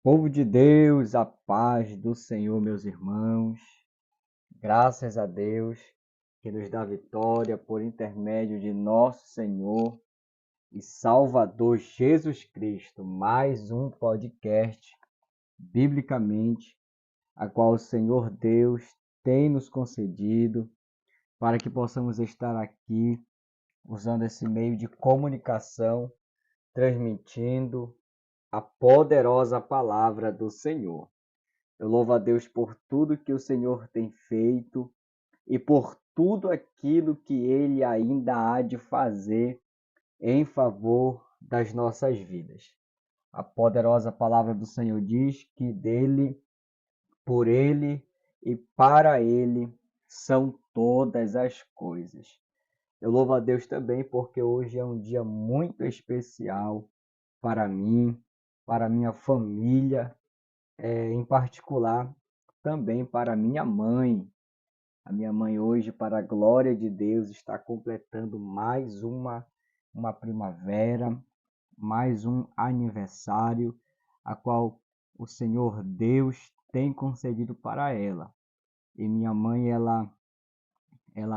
Povo de Deus, a paz do Senhor, meus irmãos. Graças a Deus que nos dá vitória por intermédio de nosso Senhor e Salvador Jesus Cristo. Mais um podcast, biblicamente, a qual o Senhor Deus tem nos concedido para que possamos estar aqui usando esse meio de comunicação, transmitindo a poderosa palavra do Senhor. Eu louvo a Deus por tudo que o Senhor tem feito e por tudo aquilo que Ele ainda há de fazer em favor das nossas vidas. A poderosa palavra do Senhor diz que dele, por Ele e para Ele são todas as coisas. Eu louvo a Deus também porque hoje é um dia muito especial para mim, para minha família, em particular também para minha mãe. A minha mãe hoje, para a glória de Deus, está completando mais uma primavera, mais um aniversário, a qual o Senhor Deus tem concedido para ela. E minha mãe, ela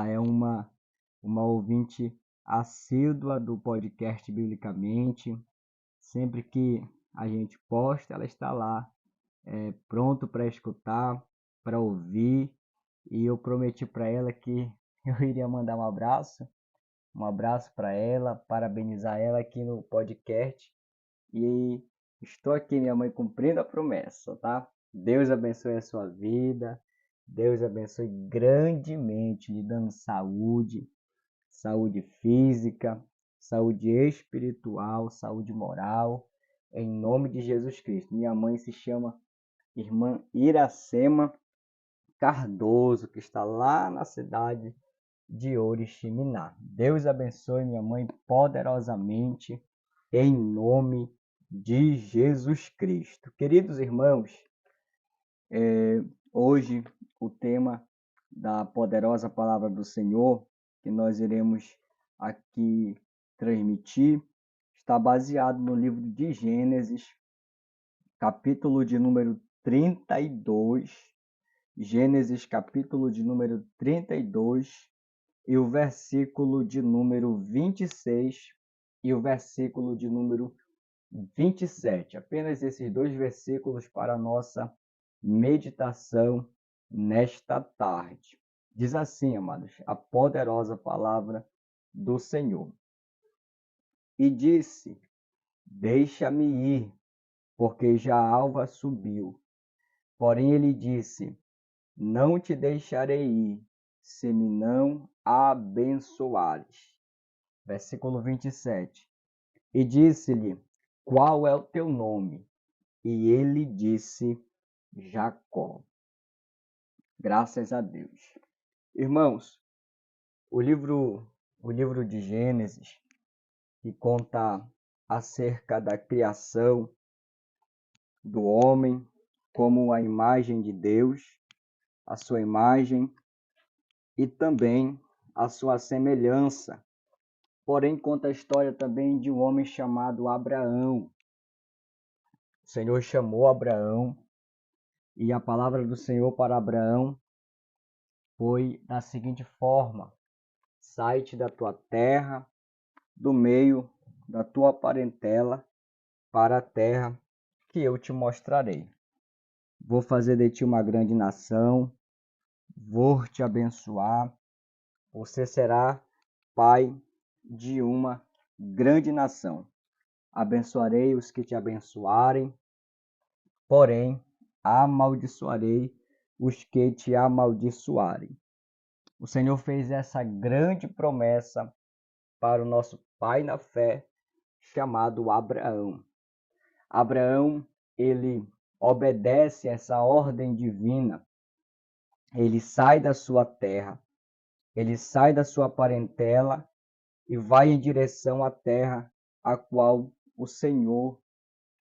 é uma ouvinte assídua do podcast Biblicamente. Sempre que a gente posta, ela está lá, pronto para escutar, para ouvir. E eu prometi para ela que eu iria mandar um abraço para ela, parabenizar ela aqui no podcast. E estou aqui, minha mãe, cumprindo a promessa, tá? Deus abençoe a sua vida, Deus abençoe grandemente, lhe dando saúde, saúde física, saúde espiritual, saúde moral, em nome de Jesus Cristo. Minha mãe se chama Irmã Iracema Cardoso, que está lá na cidade de Oriximiná. Deus abençoe minha mãe poderosamente, em nome de Jesus Cristo. Queridos irmãos, hoje o tema da poderosa palavra do Senhor, que nós iremos aqui transmitir, está baseado no livro de Gênesis, capítulo de número 32, Gênesis, capítulo de número 32, e o versículo de número 26 e o versículo de número 27. Apenas esses dois versículos para a nossa meditação nesta tarde. Diz assim, amados, a poderosa palavra do Senhor. E disse: Deixa-me ir, porque já a alva subiu. Porém ele disse: Não te deixarei ir, se me não abençoares. Versículo 27. E disse-lhe: Qual é o teu nome? E ele disse: Jacó. Graças a Deus. Irmãos, o livro de Gênesis, que conta acerca da criação do homem como a imagem de Deus, a sua imagem e também a sua semelhança. Porém, conta a história também de um homem chamado Abraão. O Senhor chamou Abraão e a palavra do Senhor para Abraão foi da seguinte forma: sai-te da tua terra, do meio da tua parentela, para a terra que eu te mostrarei. Vou fazer de ti uma grande nação, vou te abençoar, você será pai de uma grande nação. Abençoarei os que te abençoarem, porém amaldiçoarei os que te amaldiçoarem. O Senhor fez essa grande promessa para o nosso pai na fé, chamado Abraão. Abraão, ele obedece essa ordem divina. Ele sai da sua terra, ele sai da sua parentela e vai em direção à terra a qual o Senhor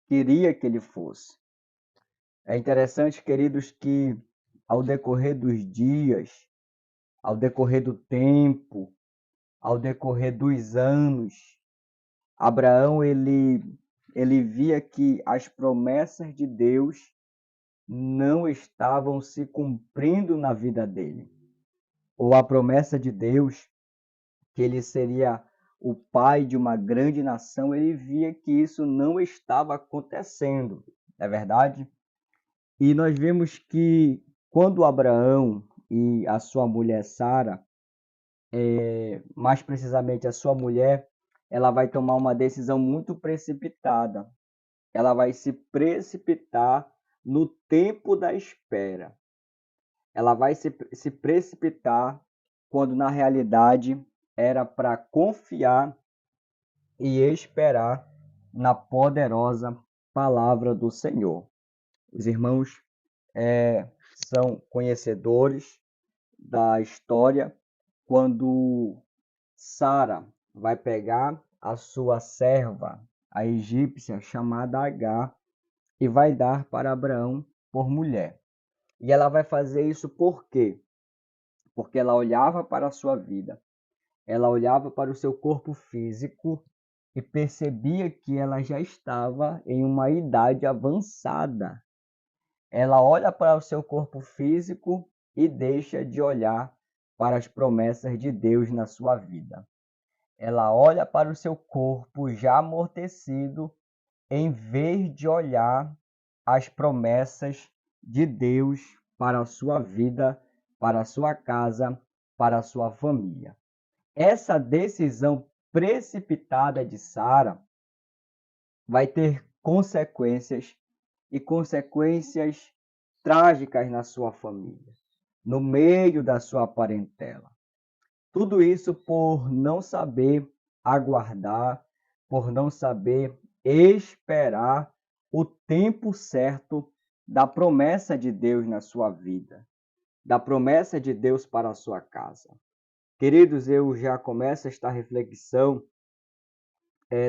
queria que ele fosse. É interessante, queridos, que ao decorrer dos dias, ao decorrer do tempo, ao decorrer dos anos, Abraão ele ele via que as promessas de Deus não estavam se cumprindo na vida dele. Ou a promessa de Deus, que ele seria o pai de uma grande nação, ele via que isso não estava acontecendo, não é verdade? E nós vemos que quando Abraão e a sua mulher Sara, mais precisamente a sua mulher, ela vai tomar uma decisão muito precipitada. Ela vai se precipitar no tempo da espera. Ela vai se precipitar quando na realidade era para confiar e esperar na poderosa palavra do Senhor. Os irmãos são conhecedores da história quando Sara vai pegar a sua serva, a egípcia chamada Agar, e vai dar para Abraão por mulher. E ela vai fazer isso por quê? Porque ela olhava para a sua vida, ela olhava para o seu corpo físico e percebia que ela já estava em uma idade avançada. Ela olha para o seu corpo físico e deixa de olhar para as promessas de Deus na sua vida. Ela olha para o seu corpo já amortecido em vez de olhar as promessas de Deus para a sua vida, para a sua casa, para a sua família. Essa decisão precipitada de Sara vai ter consequências e consequências trágicas na sua família, no meio da sua parentela. Tudo isso por não saber aguardar, por não saber esperar o tempo certo da promessa de Deus na sua vida, da promessa de Deus para a sua casa. Queridos, eu já começo esta reflexão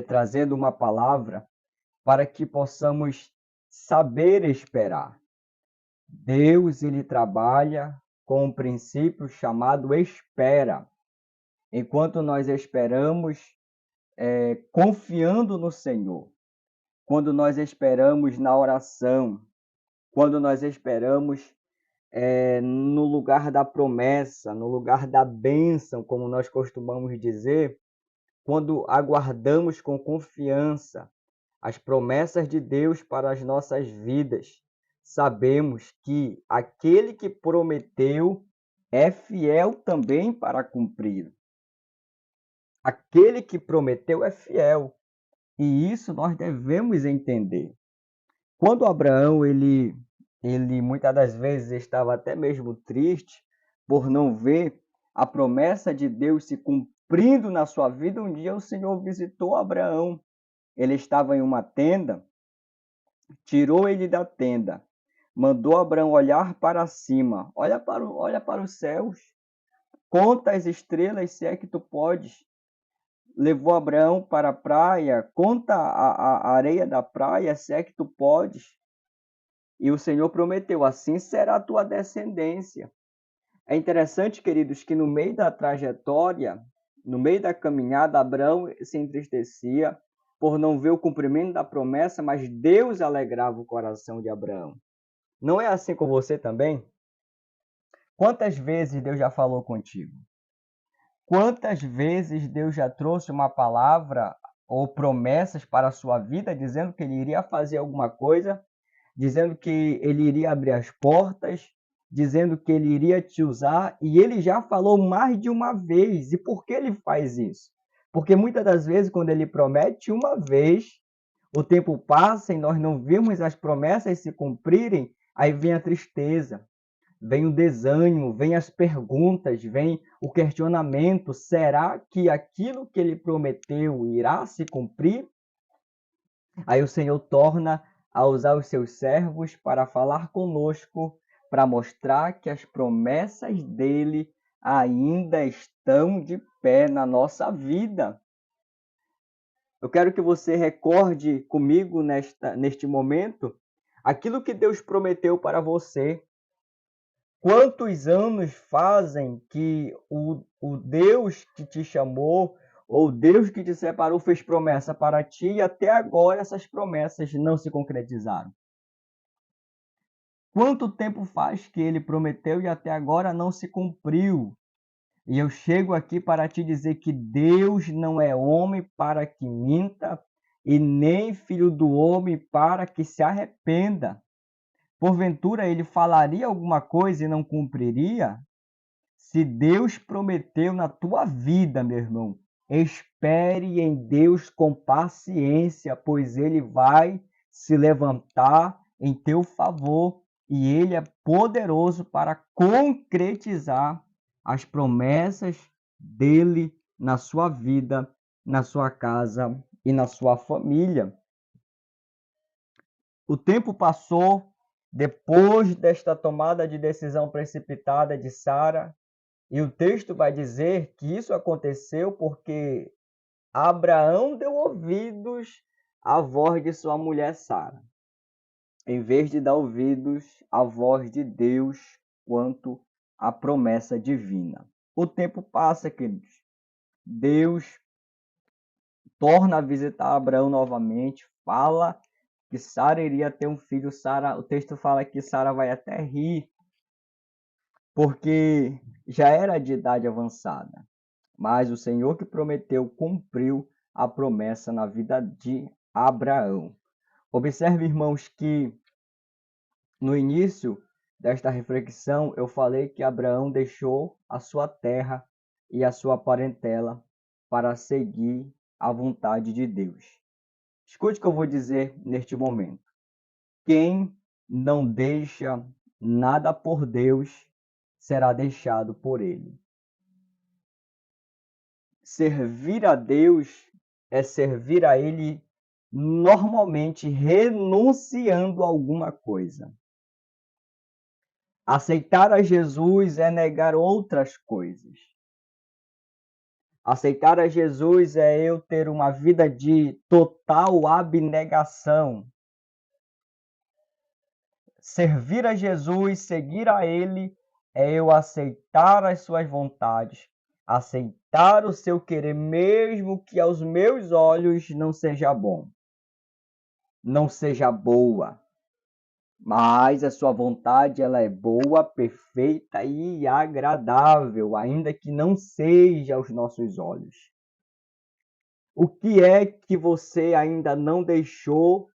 trazendo uma palavra para que possamos saber esperar. Deus, ele trabalha com um princípio chamado espera. Enquanto nós esperamos, confiando no Senhor, quando nós esperamos na oração, quando nós esperamos no lugar da promessa, no lugar da bênção, como nós costumamos dizer, quando aguardamos com confiança as promessas de Deus para as nossas vidas, sabemos que aquele que prometeu é fiel também para cumprir. Aquele que prometeu é fiel. E isso nós devemos entender. Quando Abraão, ele muitas das vezes estava até mesmo triste por não ver a promessa de Deus se cumprindo na sua vida, um dia o Senhor visitou Abraão. Ele estava em uma tenda, tirou ele da tenda, mandou Abraão olhar para cima, olha para os céus, conta as estrelas se é que tu podes. Levou Abraão para a praia, conta a areia da praia se é que tu podes. E o Senhor prometeu, assim será a tua descendência. É interessante, queridos, que no meio da trajetória, no meio da caminhada, Abraão se entristecia por não ver o cumprimento da promessa, mas Deus alegrava o coração de Abraão. Não é assim com você também? Quantas vezes Deus já falou contigo? Quantas vezes Deus já trouxe uma palavra ou promessas para a sua vida, dizendo que Ele iria fazer alguma coisa, dizendo que Ele iria abrir as portas, dizendo que Ele iria te usar, e Ele já falou mais de uma vez. E por que Ele faz isso? Porque muitas das vezes, quando Ele promete uma vez, o tempo passa e nós não vemos as promessas se cumprirem, aí vem a tristeza, vem o desânimo, vem as perguntas, vem o questionamento: será que aquilo que ele prometeu irá se cumprir? Aí o Senhor torna a usar os seus servos para falar conosco, para mostrar que as promessas dele ainda estão de pé na nossa vida. Eu quero que você recorde comigo neste momento aquilo que Deus prometeu para você. Quantos anos fazem que o Deus que te chamou, ou o Deus que te separou fez promessa para ti e até agora essas promessas não se concretizaram? Quanto tempo faz que ele prometeu e até agora não se cumpriu? E eu chego aqui para te dizer que Deus não é homem para que minta, e nem filho do homem para que se arrependa. Porventura ele falaria alguma coisa e não cumpriria? Se Deus prometeu na tua vida, meu irmão, espere em Deus com paciência, pois ele vai se levantar em teu favor e ele é poderoso para concretizar as promessas dele na sua vida, na sua casa e na sua família. O tempo passou depois desta tomada de decisão precipitada de Sara, e o texto vai dizer que isso aconteceu porque Abraão deu ouvidos à voz de sua mulher Sara, em vez de dar ouvidos à voz de Deus quanto à promessa divina. O tempo passa, queridos. Deus torna a visitar Abraão novamente, fala que Sara iria ter um filho. Sara, o texto fala que Sara vai até rir, porque já era de idade avançada. Mas o Senhor que prometeu cumpriu a promessa na vida de Abraão. Observe, irmãos, que no início desta reflexão eu falei que Abraão deixou a sua terra e a sua parentela para seguir a vontade de Deus. Escute o que eu vou dizer neste momento. Quem não deixa nada por Deus será deixado por ele. Servir a Deus é servir a Ele normalmente renunciando a alguma coisa. Aceitar a Jesus é negar outras coisas. Aceitar a Jesus é eu ter uma vida de total abnegação. Servir a Jesus, seguir a Ele, é eu aceitar as suas vontades, aceitar o seu querer, mesmo que aos meus olhos não seja bom, não seja boa. Mas a sua vontade ela é boa, perfeita e agradável, ainda que não seja aos nossos olhos. O que é que você ainda não deixou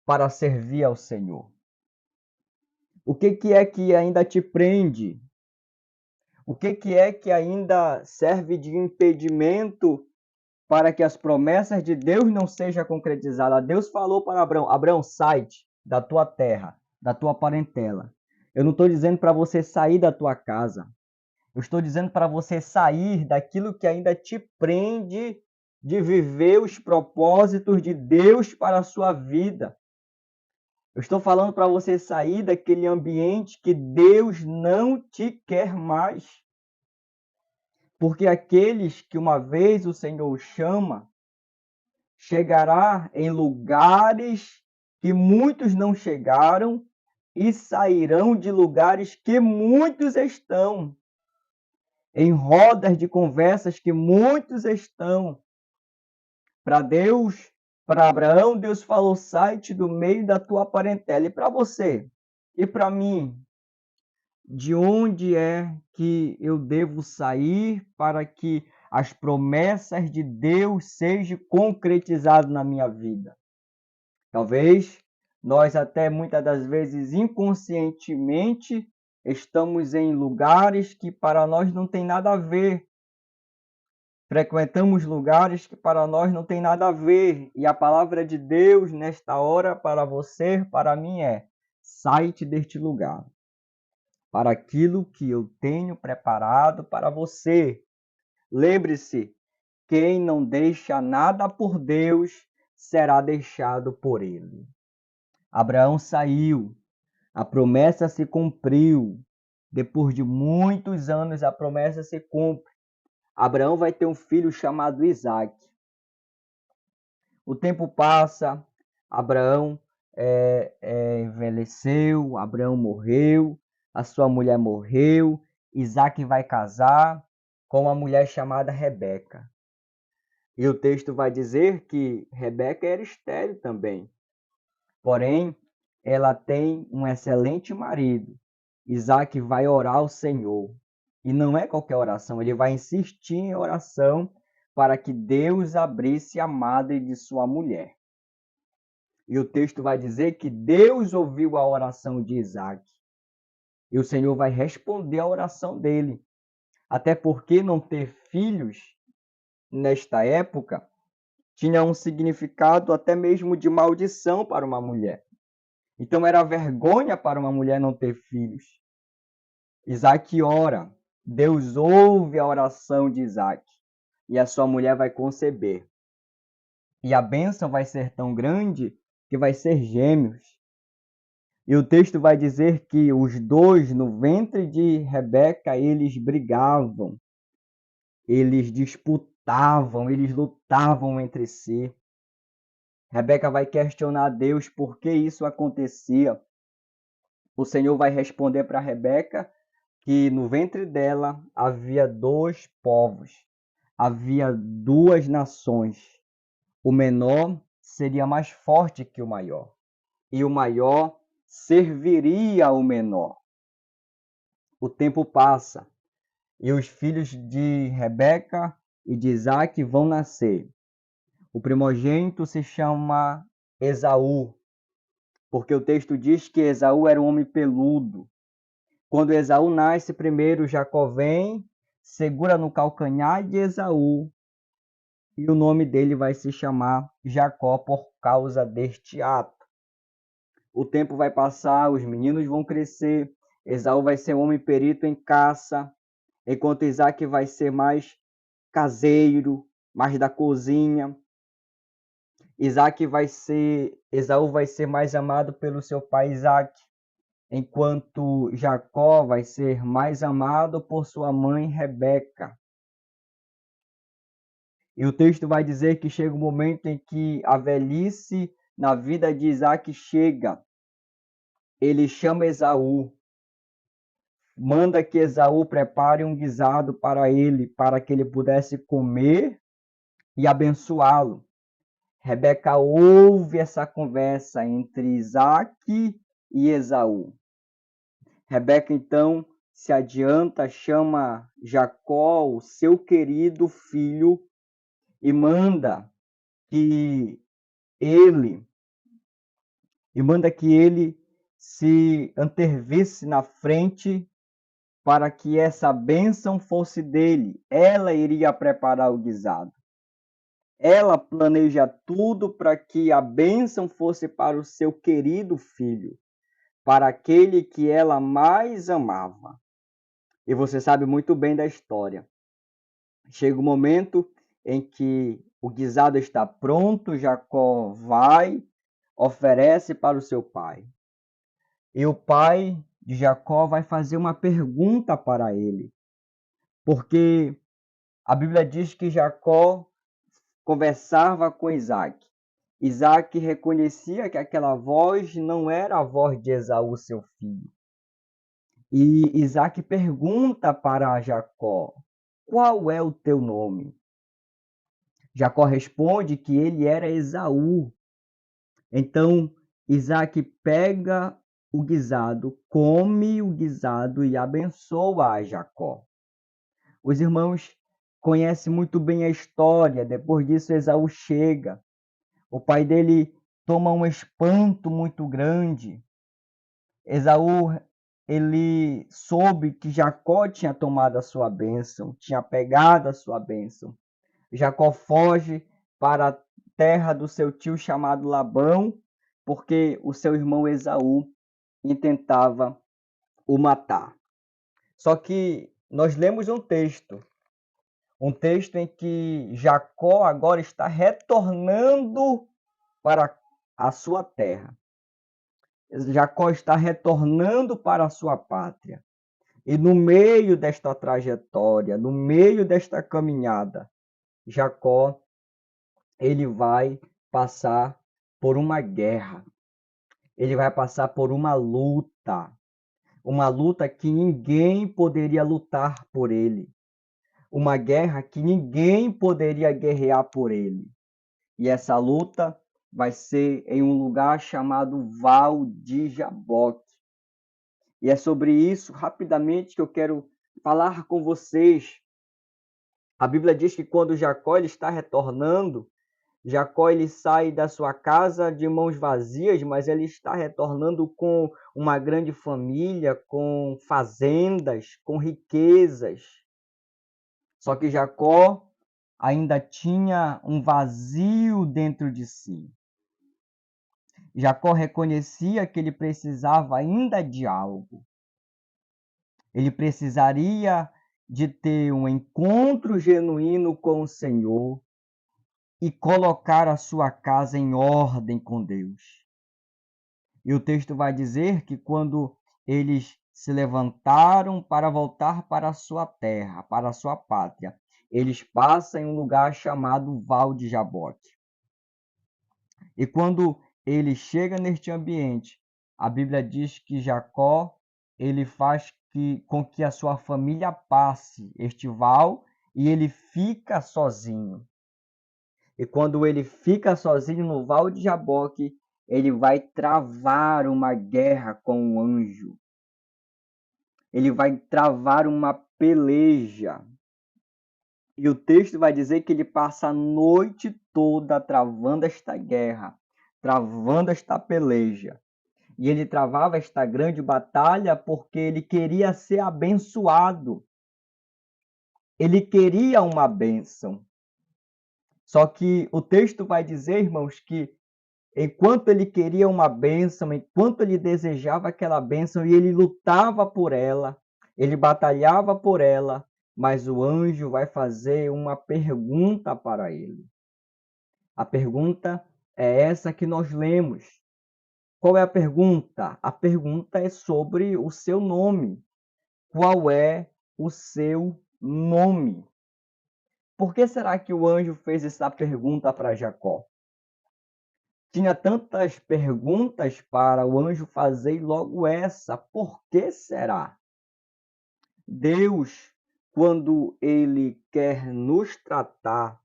para servir ao Senhor? O que é que ainda te prende? O que é que ainda serve de impedimento para que as promessas de Deus não sejam concretizadas? Deus falou para Abraão: Abraão, sai-te da tua terra, da tua parentela. Eu não estou dizendo para você sair da tua casa. Eu estou dizendo para você sair daquilo que ainda te prende de viver os propósitos de Deus para a sua vida. Eu estou falando para você sair daquele ambiente que Deus não te quer mais. Porque aqueles que uma vez o Senhor chama, chegará em lugares que muitos não chegaram e sairão de lugares que muitos estão, em rodas de conversas que muitos estão. Para Deus, para Abraão, Deus falou: sai-te do meio da tua parentela. E para você, e para mim, de onde é que eu devo sair para que as promessas de Deus sejam concretizadas na minha vida? Talvez nós até muitas das vezes inconscientemente estamos em lugares que para nós não tem nada a ver. Frequentamos lugares que para nós não tem nada a ver. E a palavra de Deus nesta hora para você, para mim é: sai-te deste lugar, para aquilo que eu tenho preparado para você. Lembre-se, quem não deixa nada por Deus será deixado por ele. Abraão saiu, a promessa se cumpriu. Depois de muitos anos, a promessa se cumpre. Abraão vai ter um filho chamado Isaque. O tempo passa, Abraão envelheceu, Abraão morreu, a sua mulher morreu, Isaque vai casar com uma mulher chamada Rebeca. E o texto vai dizer que Rebeca era estéril também. Porém, ela tem um excelente marido. Isaac vai orar ao Senhor. E não é qualquer oração, ele vai insistir em oração para que Deus abrisse a madre de sua mulher. E o texto vai dizer que Deus ouviu a oração de Isaac. E o Senhor vai responder a oração dele. Até porque não ter filhos nesta época tinha um significado até mesmo de maldição para uma mulher. Então era vergonha para uma mulher não ter filhos. Isaac ora, Deus ouve a oração de Isaac e a sua mulher vai conceber. E a bênção vai ser tão grande que vai ser gêmeos. E o texto vai dizer que os dois no ventre de Rebeca, eles brigavam, eles disputavam, eles lutavam entre si. Rebeca vai questionar a Deus por que isso acontecia. O Senhor vai responder para Rebeca que no ventre dela havia dois povos, havia duas nações. O menor seria mais forte que o maior, e o maior serviria ao menor. O tempo passa, e os filhos de Rebeca e de Isaac vão nascer. O primogênito se chama Esaú, porque o texto diz que Esaú era um homem peludo. Quando Esaú nasce, primeiro Jacó vem, segura no calcanhar de Esaú, e o nome dele vai se chamar Jacó por causa deste ato. O tempo vai passar, os meninos vão crescer, Esaú vai ser um homem perito em caça, enquanto Isaac vai ser mais caseiro, mais da cozinha. Esaú vai ser mais amado pelo seu pai Isaac, enquanto Jacó vai ser mais amado por sua mãe Rebeca. E o texto vai dizer que chega um momento em que a velhice na vida de Isaac chega. Ele chama Esaú, manda que Esaú prepare um guisado para ele, para que ele pudesse comer e abençoá-lo. Rebeca ouve essa conversa entre Isaac e Esaú. Rebeca, então, se adianta, chama Jacó, o seu querido filho, e manda que ele se antevisse na frente para que essa bênção fosse dele. Ela iria preparar o guisado. Ela planeja tudo para que a bênção fosse para o seu querido filho, para aquele que ela mais amava. E você sabe muito bem da história. Chega o momento em que o guisado está pronto, Jacó vai, oferece para o seu pai. E o pai de Jacó vai fazer uma pergunta para ele, porque a Bíblia diz que Jacó conversava com Isaac. Isaac reconhecia que aquela voz não era a voz de Esaú, seu filho. E Isaac pergunta para Jacó: qual é o teu nome? Jacó responde que ele era Esaú. Então Isaac pega o guisado, come o guisado e abençoa a Jacó. Os irmãos conhecem muito bem a história. Depois disso, Esaú chega. O pai dele toma um espanto muito grande. Esaú, ele soube que Jacó tinha tomado a sua bênção, tinha pegado a sua bênção. Jacó foge para a terra do seu tio chamado Labão, porque o seu irmão Esaú intentava o matar. Só que nós lemos um texto em que Jacó agora está retornando para a sua terra. Jacó está retornando para a sua pátria. E no meio desta trajetória, no meio desta caminhada, Jacó, ele vai passar por uma guerra. Ele vai passar por uma luta que ninguém poderia lutar por ele. uma guerra que ninguém poderia guerrear por ele. E essa luta vai ser em um lugar chamado Val de Jaboque. E é sobre isso, rapidamente, que eu quero falar com vocês. A Bíblia diz que quando Jacó ele está retornando, Jacó ele sai da sua casa de mãos vazias, mas ele está retornando com uma grande família, com fazendas, com riquezas. Só que Jacó ainda tinha um vazio dentro de si. Jacó reconhecia que ele precisava ainda de algo. Ele precisaria de ter um encontro genuíno com o Senhor e colocar a sua casa em ordem com Deus. E o texto vai dizer que quando eles se levantaram para voltar para a sua terra, para a sua pátria, eles passam em um lugar chamado Val de Jaboque. E quando ele chega neste ambiente, a Bíblia diz que Jacó ele faz com que a sua família passe este val e ele fica sozinho. E quando ele fica sozinho no val de Jaboque, ele vai travar uma guerra com o anjo. Ele vai travar uma peleja. E o texto vai dizer que ele passa a noite toda travando esta guerra, travando esta peleja. E ele travava esta grande batalha porque ele queria ser abençoado. Ele queria uma bênção. Só que o texto vai dizer, irmãos, que enquanto ele queria uma bênção, enquanto ele desejava aquela bênção e ele lutava por ela, ele batalhava por ela, mas o anjo vai fazer uma pergunta para ele. A pergunta é essa que nós lemos. Qual é a pergunta? A pergunta é sobre o seu nome. Qual é o seu nome? Por que será que o anjo fez essa pergunta para Jacó? Tinha tantas perguntas para o anjo fazer e logo essa. Por que será? Deus, quando ele quer nos tratar,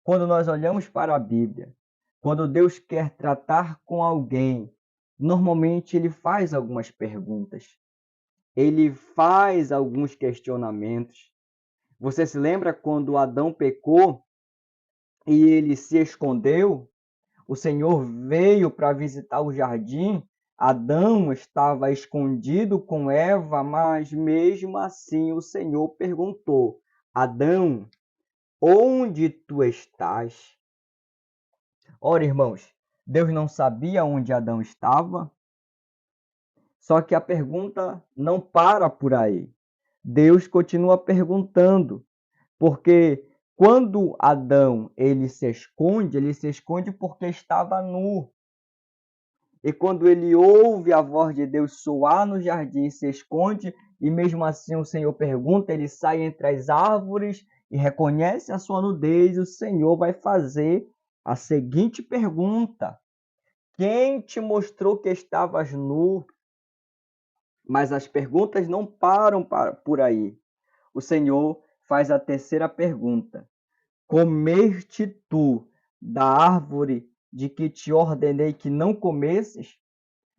quando nós olhamos para a Bíblia, quando Deus quer tratar com alguém, normalmente ele faz algumas perguntas. Ele faz alguns questionamentos. Você se lembra quando Adão pecou e ele se escondeu? O Senhor veio para visitar o jardim. Adão estava escondido com Eva, mas mesmo assim o Senhor perguntou: Adão, onde tu estás? Ora, irmãos, Deus não sabia onde Adão estava? Só que a pergunta não para por aí. Deus continua perguntando, porque quando Adão ele se esconde porque estava nu. E quando ele ouve a voz de Deus soar no jardim, se esconde, e mesmo assim o Senhor pergunta, ele sai entre as árvores e reconhece a sua nudez, e o Senhor vai fazer a seguinte pergunta: quem te mostrou que estavas nu? Mas as perguntas não param por aí. O Senhor faz a terceira pergunta: comeste tu da árvore de que te ordenei que não comesses?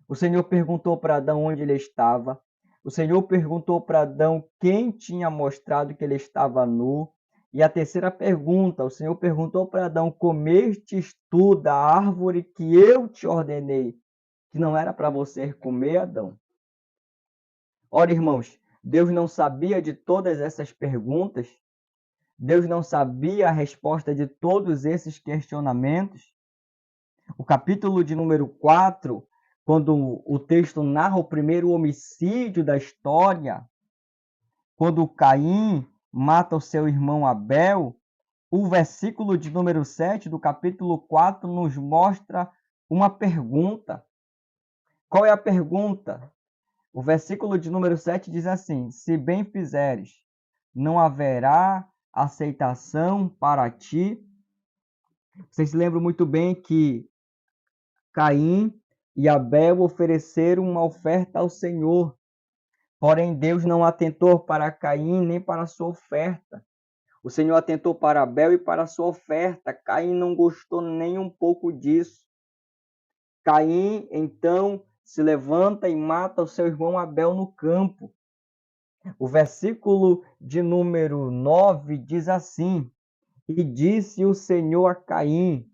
O Senhor perguntou para Adão onde ele estava. O Senhor perguntou para Adão quem tinha mostrado que ele estava nu. E a terceira pergunta, o Senhor perguntou para Adão: comestes tu da árvore que eu te ordenei, que não era para você comer, Adão? Ora, irmãos, Deus não sabia de todas essas perguntas? Deus não sabia a resposta de todos esses questionamentos? O capítulo de número 4, quando o texto narra o primeiro homicídio da história, quando Caim mata o seu irmão Abel, o versículo de número 7 do capítulo 4 nos mostra uma pergunta. Qual é a pergunta? O versículo de número 7 diz assim: se bem fizeres, não haverá aceitação para ti. Vocês se lembram muito bem que Caim e Abel ofereceram uma oferta ao Senhor. Porém, Deus não atentou para Caim nem para a sua oferta. O Senhor atentou para Abel e para a sua oferta. Caim não gostou nem um pouco disso. Caim, então, se levanta e mata o seu irmão Abel no campo. O versículo de número 9 diz assim: E disse o Senhor a Caim: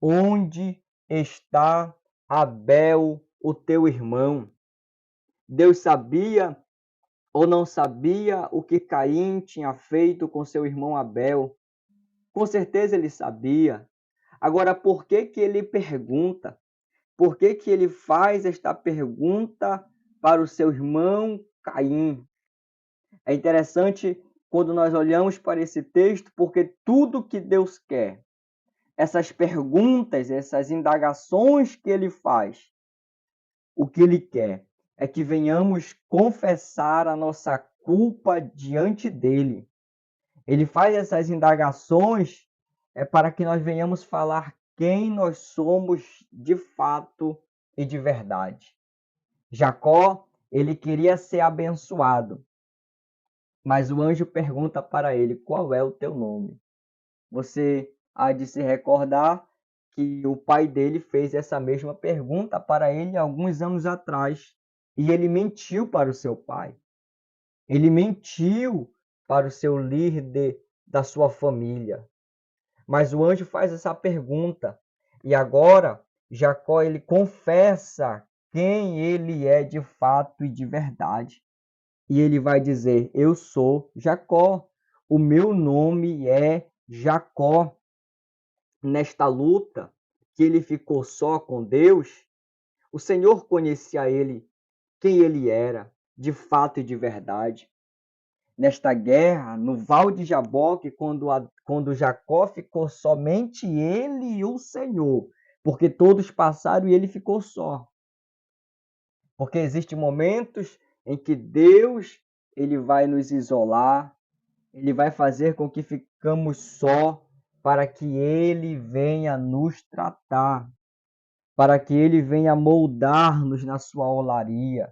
Onde está Abel, o teu irmão? Deus sabia ou não sabia o que Caim tinha feito com seu irmão Abel? Com certeza ele sabia. Agora, por que que ele pergunta? Por que que ele faz esta pergunta para o seu irmão Caim? É interessante quando nós olhamos para esse texto, porque tudo que Deus quer, essas perguntas, essas indagações que ele faz, o que ele quer é que venhamos confessar a nossa culpa diante dele. Ele faz essas indagações para que nós venhamos falar quem nós somos de fato e de verdade. Jacó, ele queria ser abençoado, mas o anjo pergunta para ele: qual é o teu nome? Você há de se recordar que o pai dele fez essa mesma pergunta para ele alguns anos atrás, e ele mentiu para o seu pai. Ele mentiu para o seu líder da sua família. Mas o anjo faz essa pergunta, e agora Jacó ele confessa quem ele é de fato e de verdade. E ele vai dizer: Eu sou Jacó, o meu nome é Jacó. Nesta luta que ele ficou só com Deus, o Senhor conhecia ele, quem ele era, de fato e de verdade. Nesta guerra, no Val de Jaboque, quando Jacó ficou somente ele e o Senhor, porque todos passaram e ele ficou só. Porque existem momentos em que Deus ele vai nos isolar, ele vai fazer com que ficamos só, para que ele venha nos tratar, para que ele venha moldar-nos na sua olaria,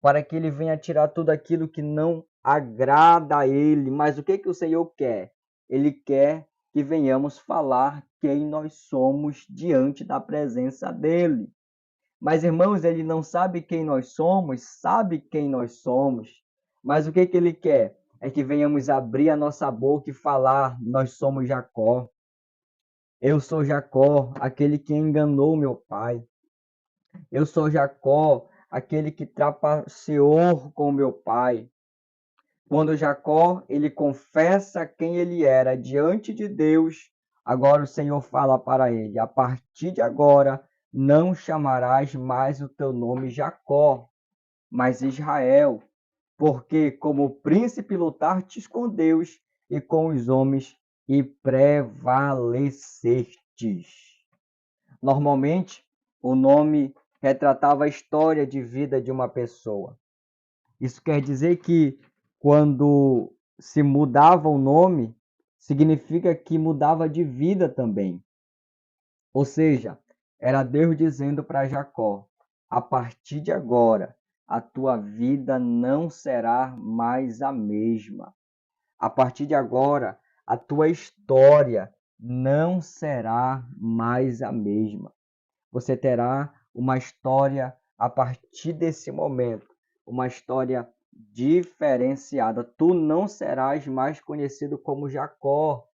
para que ele venha tirar tudo aquilo que não agrada a ele. Mas o que que o Senhor quer? Ele quer que venhamos falar quem nós somos diante da presença dele. Mas, irmãos, ele não sabe quem nós somos, sabe quem nós somos. Mas o que que ele quer? É que venhamos abrir a nossa boca e falar: nós somos Jacó. Eu sou Jacó, aquele que enganou meu pai. Eu sou Jacó, aquele que trapaceou com meu pai. Quando Jacó ele confessa quem ele era diante de Deus, agora o Senhor fala para ele: a partir de agora não chamarás mais o teu nome Jacó, mas Israel, porque como príncipe lutaste com Deus e com os homens e prevalecestes. Normalmente, o nome retratava a história de vida de uma pessoa. Isso quer dizer que quando se mudava o nome, significa que mudava de vida também. Ou seja, era Deus dizendo para Jacó: a partir de agora, a tua vida não será mais a mesma. A partir de agora, a tua história não será mais a mesma. Você terá uma história a partir desse momento, uma história diferenciada. Tu não serás mais conhecido como Jacó,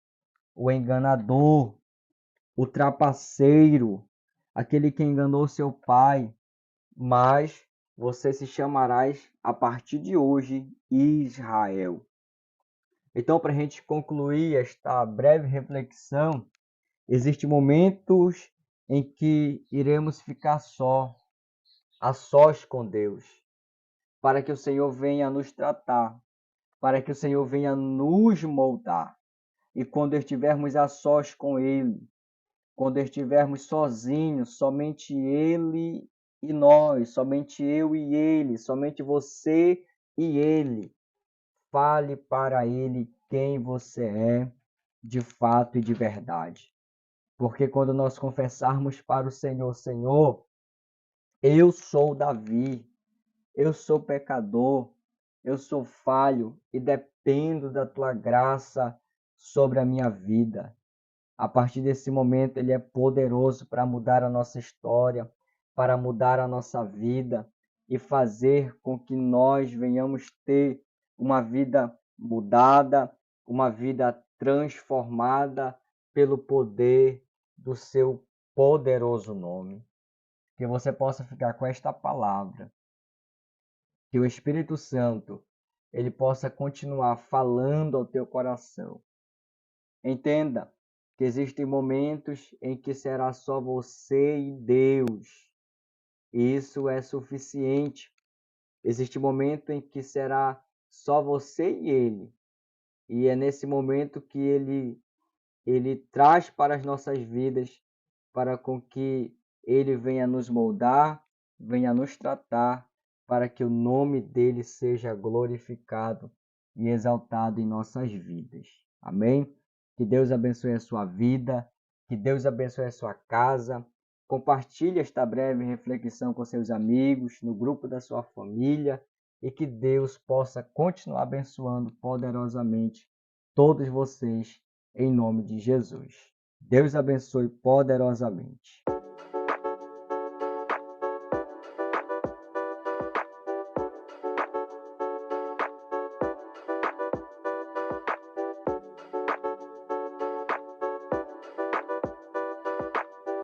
o enganador, o trapaceiro, aquele que enganou seu pai, mas você se chamarás a partir de hoje Israel. Então, para a gente concluir esta breve reflexão, existem momentos em que iremos ficar a sós com Deus, para que o Senhor venha nos tratar, para que o Senhor venha nos moldar. E quando estivermos a sós com Ele, quando estivermos sozinhos, somente Ele e nós, somente eu e Ele, somente você e Ele, fale para Ele quem você é de fato e de verdade. Porque quando nós confessarmos para o Senhor: Senhor, eu sou Davi, eu sou pecador, eu sou falho e dependo da tua graça sobre a minha vida. A partir desse momento, Ele é poderoso para mudar a nossa história, para mudar a nossa vida e fazer com que nós venhamos ter uma vida mudada, uma vida transformada pelo poder do seu poderoso nome. Que você possa ficar com esta palavra, que o Espírito Santo ele possa continuar falando ao teu coração. Entenda que existem momentos em que será só você e Deus. E isso é suficiente. Existe momento em que será só você e Ele. E é nesse momento que Ele traz para as nossas vidas, para com que Ele venha nos moldar, venha nos tratar, para que o nome dele seja glorificado e exaltado em nossas vidas. Amém? Que Deus abençoe a sua vida, que Deus abençoe a sua casa. Compartilhe esta breve reflexão com seus amigos, no grupo da sua família, e que Deus possa continuar abençoando poderosamente todos vocês, em nome de Jesus. Deus abençoe poderosamente.